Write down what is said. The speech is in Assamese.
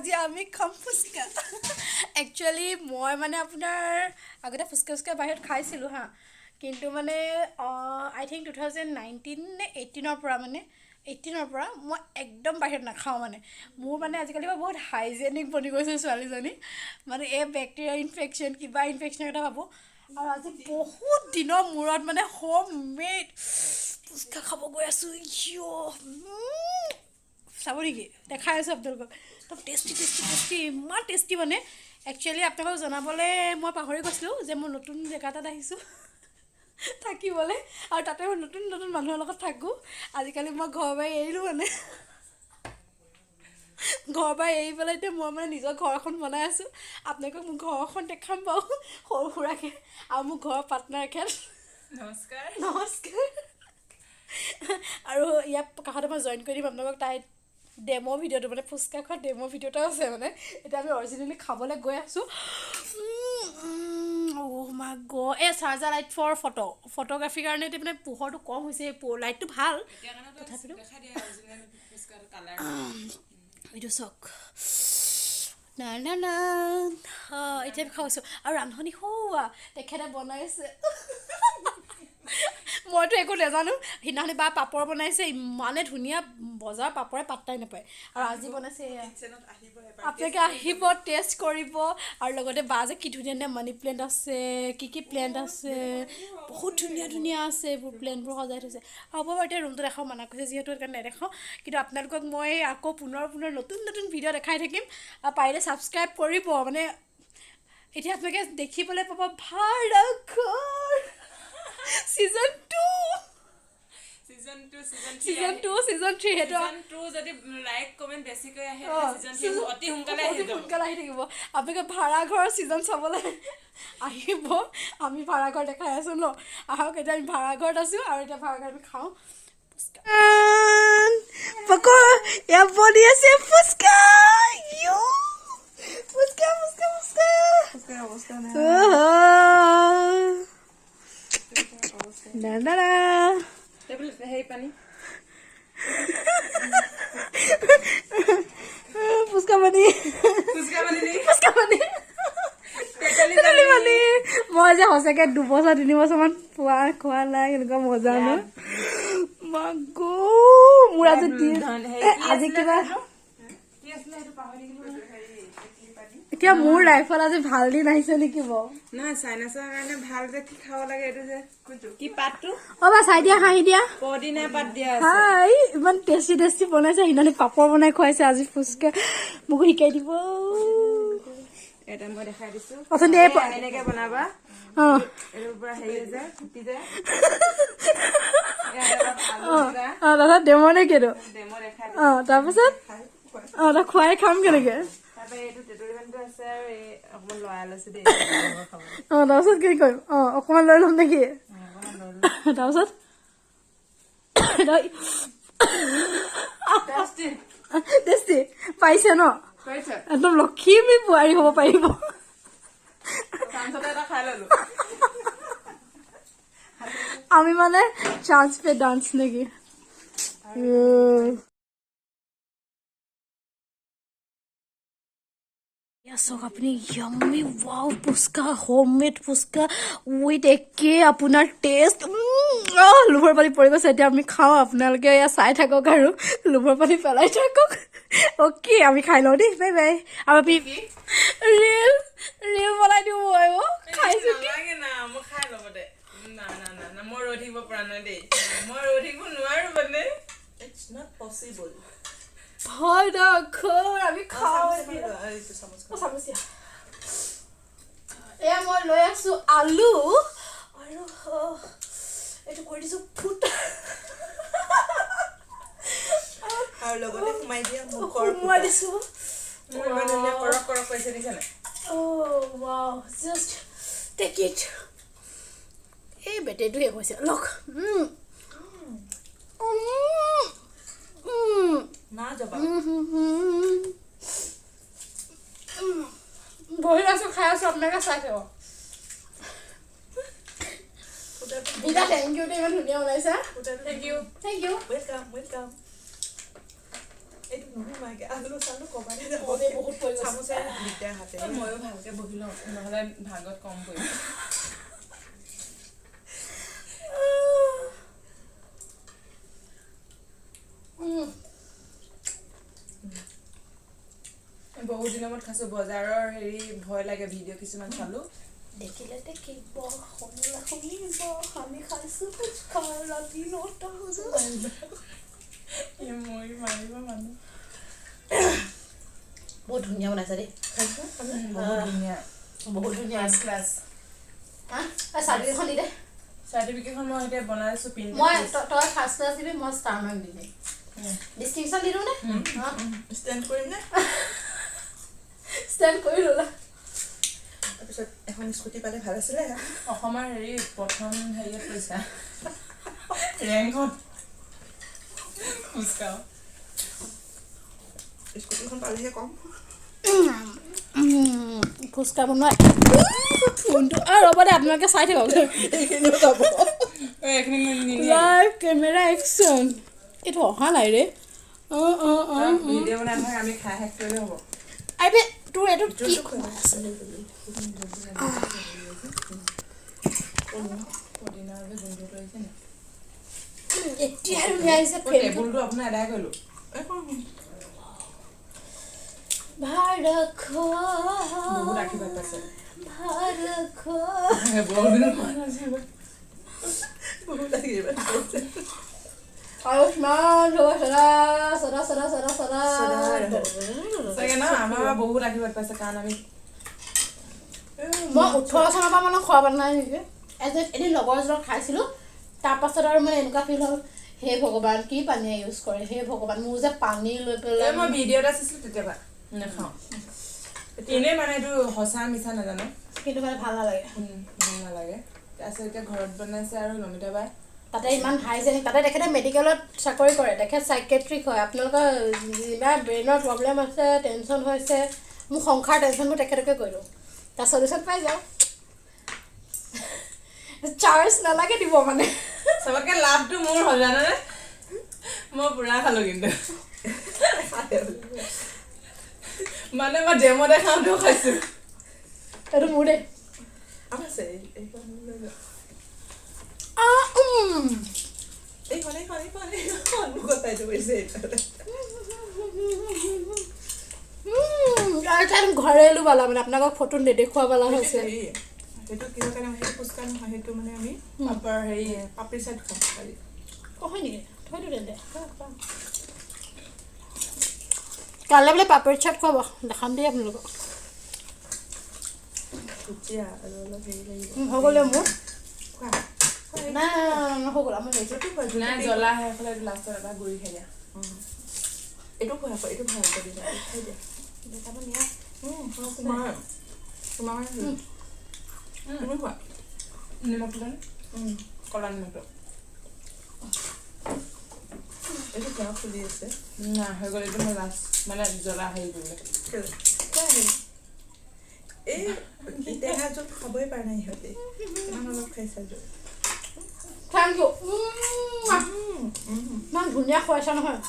আজি আমি খাম ফুচকা একচুয়ালি মই মানে আপোনাৰ আগতে ফুচকা বাহিৰত খাইছিলোঁ হা কিন্তু মানে আই থিংক 2019 নে 18ৰ পৰা মানে 18ৰ পৰা মই একদম বাহিৰত নাখাওঁ মানে মোৰ মানে আজিকালি মই বহুত হাইজেনিক বনি গৈছে ছোৱালীজনী মানে এই বেক্টেৰিয়া ইনফেকশ্যন কিবা ইনফেকশ্যন এটা ভাবোঁ আৰু আজি বহুত দিনৰ মূৰত মানে হোম মেড ফুচকা খাব গৈ আছোঁ চাব নেকি দেখাই আছোঁ আপোনালোকক একদম টেষ্টি ইমান টেষ্টি মানে একচুৱেলি আপোনালোকক জনাবলৈ মই পাহৰি গৈছিলোঁ যে মই নতুন জেগা এটাত আহিছোঁ থাকিবলৈ আৰু তাতে মই নতুন মানুহৰ লগত থাকোঁ আজিকালি মই ঘৰৰ পৰা এৰিলোঁ মানে ঘৰৰ পৰা এৰি পেলাই এতিয়া মই মানে নিজৰ ঘৰ এখন বনাই আছোঁ আপোনালোকক মোৰ ঘৰ এখন দেখাম বাৰু সৰু সুৰাকৈ আৰু মোৰ ঘৰৰ পাৰ্টনাৰ এখেত নমস্কাৰ আৰু ইয়াত কাষতে মই জইন কৰি দিম আপোনালোকক তাই ডেম' ভিডিঅ'টো মানে ফুচকা খোৱা ডেম' ভিডিঅ' এটাও আছে মানে এতিয়া আমি অৰিজিনেলি খাবলৈ গৈ আছোঁ মা গ এই চাৰ্জাৰ লাইট ফৰ ফটোগ্ৰাফীৰ কাৰণে এতিয়া মানে পোহৰটো কম হৈছে লাইটটো ভাল তথাপিতো এইটো চাওক না এতিয়া খাওঁছোঁ আৰু ৰান্ধনি হোৱা তেখেতে বনাইছে মইতো একো নাজানো সিদিনাখনি বা পাপৰ বনাইছে ইমানে ধুনীয়া বজাৰ পাপৰে পাত্তাই নাপায় আৰু আজি বনাইছে আপোনালোকে আহিব টেষ্ট কৰিব আৰু লগতে বা যে কি ধুনীয়া মানি প্লেণ্ট আছে কি প্লেণ্ট আছে বহুত ধুনীয়া আছে এইবোৰ প্লেণ্টবোৰ সজাই থৈছে হ'ব বাৰু এতিয়া ৰুমটো দেখাওঁ মানা কৈছে যিহেতু সেইকাৰণে নেদেখাওঁ কিন্তু আপোনালোকক মই আকৌ পুনৰ নতুন ভিডিঅ' দেখাই থাকিম আৰু পাৰিলে ছাবস্ক্ৰাইব কৰিব মানে এতিয়া আপোনালোকে দেখিবলৈ পাব ভাড়াঘৰ Season 2 হেতু যদি লাইক কমেন্ট বেছিকৈ আহে সিজন 3 অতি সোনকালে আহি থাকিব আপোনালোকে ভাড়াঘৰ সিজন চাবলৈ আহিব আমি ভাড়াঘৰ দেখাই আছোঁ ন আহক এতিয়া আমি ভাড়াঘৰত আছোঁ আৰু এতিয়া ভাড়াঘৰ আমি খাওঁ ফুচকা এয়া বনি আছে ফুচকা ফুচকা না টেবলেট হেই পানী ফুচকা পানী মই যে সঁচাকৈ 2-3 বছৰমান খোৱা নাই এনেকুৱা মজা ন মাগো মোৰ আজি কিবা এতিয়া মোৰ লাইফত আজি ভাল দিন আহিছে নেকি বাৰু নহয় চাইনাছৰ কাৰণে ভাল যে কি খাব লাগে এইটো যে কি পাতটো বা চাই দিয়া খাই দিয়া পদিনা পাত দিয়া আছে হাই ইমান টেষ্টি বনাইছে সিদিনা পাপৰ বনাই খুৱাইছে আজি ফুচকা মোকো শিকাই দিব এটা মই দেখাই দিছো পচন্দ এনেকে বনাবা এৰ পৰা হেৰি যায় ফুটি যায় তাৰপিছত ডেমো নে কিনো ডেমো দেখাই তাৰপিছত তই খুৱাই খাম কেনেকে এইটো টেটৰিমেণ্টটো আছে আৰু এই অকমান লৰাই লৈছো দেই তাৰপিছত কি কৰিম অকমান লৈ ল'ম নেকি তাৰপিছত টেষ্টি পাইছে ন একদম লক্ষীমী বোৱাৰী হ'ব পাৰিব আমি মানে চান্স পে ডান্স নেকি চাওক আপুনি yummy wow fuchka homemade fuchka with একে আপোনাৰ টেষ্ট লোভৰ পানী পৰি গৈছে এতিয়া আমি খাওঁ আপোনালোকে এয়া চাই থাকক আৰু লোভৰ পানী পেলাই থাকক অ'কে আমি খাই লওঁ দেই বাই বাই আৰু আপুনি ৰিল বনাই দিওঁ মই খাইছোঁ মই ৰৈ থাকিব পৰা নাই দেই মই ৰৈ থাকিব নোৱাৰো মানে ইটছ নট পচিবল হয় আমি খাওঁ এয়া মই লৈ আছো আলু আৰু এইটো কৰি দিছো ফুটা আৰু লগতে সোমাই দিছো কৰক কৈছে দিছে wow just take it এই বেটেটো শেষ হৈছে লওক না যাবা বহি আছো খাই আছো আপোনালোকে চাই থাকক বিদা থেংক ইউ ইমান ধুনীয়া ওলাইছা থেংক ইউ ৱেলকাম এইটো নোহোমাকে আলু চালু কবাৰে যাব বহুত পৰি গৈছে চামুচে দিগদাৰ হাতে ময়ো ভালকে বহি লওঁ নহ'লে ভাগত কম পৰিব বহুত দিনৰ মূৰত খাইছোঁ বজাৰৰ হেৰি ভয় লাগে ভিডিঅ' কিছুমান চালোঁ দেখিলে দেখিব শুনিব আমি খাইছোঁ ফুচকা ৰাতি 9টা বজাত মই মাৰিব মানুহ বহুত ধুনীয়া বনাইছে দেই বহুত ধুনীয়া বহুত ধুনীয়া ফাৰ্ষ্ট ক্লাছ চাৰ্টিফিকেটখন দি দে চাৰ্টিফিকেটখন মই এতিয়া বনাইছোঁ পিন মই তই ফাৰ্ষ্ট ক্লাছ দিবি মই ষ্টাৰ মাৰ্ক দি দিম ডিষ্টিংশ্যন দি দিওঁ নে ষ্টেণ্ড কৰিম নে ষ্টেণ্ড কৰি ল'লা তাৰপিছত এখন স্কুটি পালে ভাল আছিলে অসমৰ হেৰি প্ৰথম হেৰিয়ত পইচা ৰেংকত ফুচকাও স্কুটিখন পালেহে কম ফুচকা বনোৱা ফোনটো ৰ'ব দে আপোনালোকে চাই থাকক এইখিনিও যাব এইখিনি লাইভ কেমেৰা একশ্যন এইটো অহা নাই ৰে ভিডিঅ' বনাই নহয় আমি খাই শেষ কৰিলে হ'ব আইবে তোৰ এইটো কি পদিনাৰ যে গোন্ধটো আহিছে নে এতিয়া ধুনীয়া আহিছে টেবুলটো আপোনাৰ এদাই কৰিলোঁ বহুত আশীৰ্বাদ পাইছে বহুত দিনৰ বহুত লাগিব আয়ুষ্মান চদা চদা চদা চদা চদা চাগে ন আমাৰ বহুত আশীৰ্বাদ পাইছে কাৰণ আমি মই 18 চনৰ পৰা মানে খোৱা নাই নেকি এদিন লগৰ এজনক খাইছিলোঁ তাৰপাছত আৰু মানে এনেকুৱা ফিল হ'ল হে ভগৱান কি পানী ইউজ কৰে হে ভগৱান মোৰ যে পানী লৈ পেলাই মই ভিডিঅ' এটা চাইছিলোঁ তেতিয়াবা নাখাওঁ এনেই মানে এইটো সঁচা মিছা নাজানো কিন্তু মানে ভাল নালাগে ভাল নালাগে তাৰপিছত এতিয়া ঘৰত বনাইছে আৰু নমিতা বাই তাতে ইমান হাইজেনিক তাতে তেখেতে মেডিকেলত চাকৰি কৰে তেখেত চাইকেট্ৰিক হয় আপোনালোকৰ যিমান ব্ৰেইনৰ প্ৰব্লেম আছে টেনশ্যন হৈছে মোৰ সংসাৰ টেনশ্যনবোৰ তেখেতকে কৈ দিওঁ তাৰ চলিউশ্যন পাই যাওঁ চাৰ্জ নালাগে দিব মানে চবতকৈ লাভটো মোৰ হ'ল জানানে মই পুৰা খালোঁ কিন্তু মানে মই ডেমতে খাওঁতেও খাইছোঁ এইটো মোৰ দেই আছে এইখন গতাইটো কৰিছে ঘৰে লো পালা মানে আপোনালোকক ফটো নেদেখুৱা পালা হৈছে সেইটো কিহৰ কাৰণে সেইটো ফুচকা নহয় সেইটো মানে আমি পাপৰ হেৰি পাপৰি চাট খাওঁ কালি হয় নেকি থৈ দিওঁ তেন্তে কাইলৈ বোলে পাপৰি চাট খুৱাব দেখাম দেই আপোনালোকক ভুজিয়া আৰু অলপ হেৰি লাগিব হৈ গ'লে মোৰ খোৱা নাই হৈ গ'ল আমাৰ নাই জ্বলা শেষ হ'লে লাষ্টত এটা গুড়ি খাই দিয়া এইটো খোৱা আকৌ এইটো ভাল কৰি দিয়া খাই দিয়া দেখাব নিয়া তোমাৰ তুমি খোৱা নিমখটো জানো ক'লা নিমখটো এইটো খোৱা ফুলি আছে নাই হৈ গ'ল এইটো মই লাষ্ট মানে জ্বলা হেৰি কৰিলে এই টেঙা জোল খাবই পৰা নাই ইহঁতে ইমান অলপ খাইছা জোল থেংক ইউ ইমান ধুনীয়া খুৱাইছা নহয়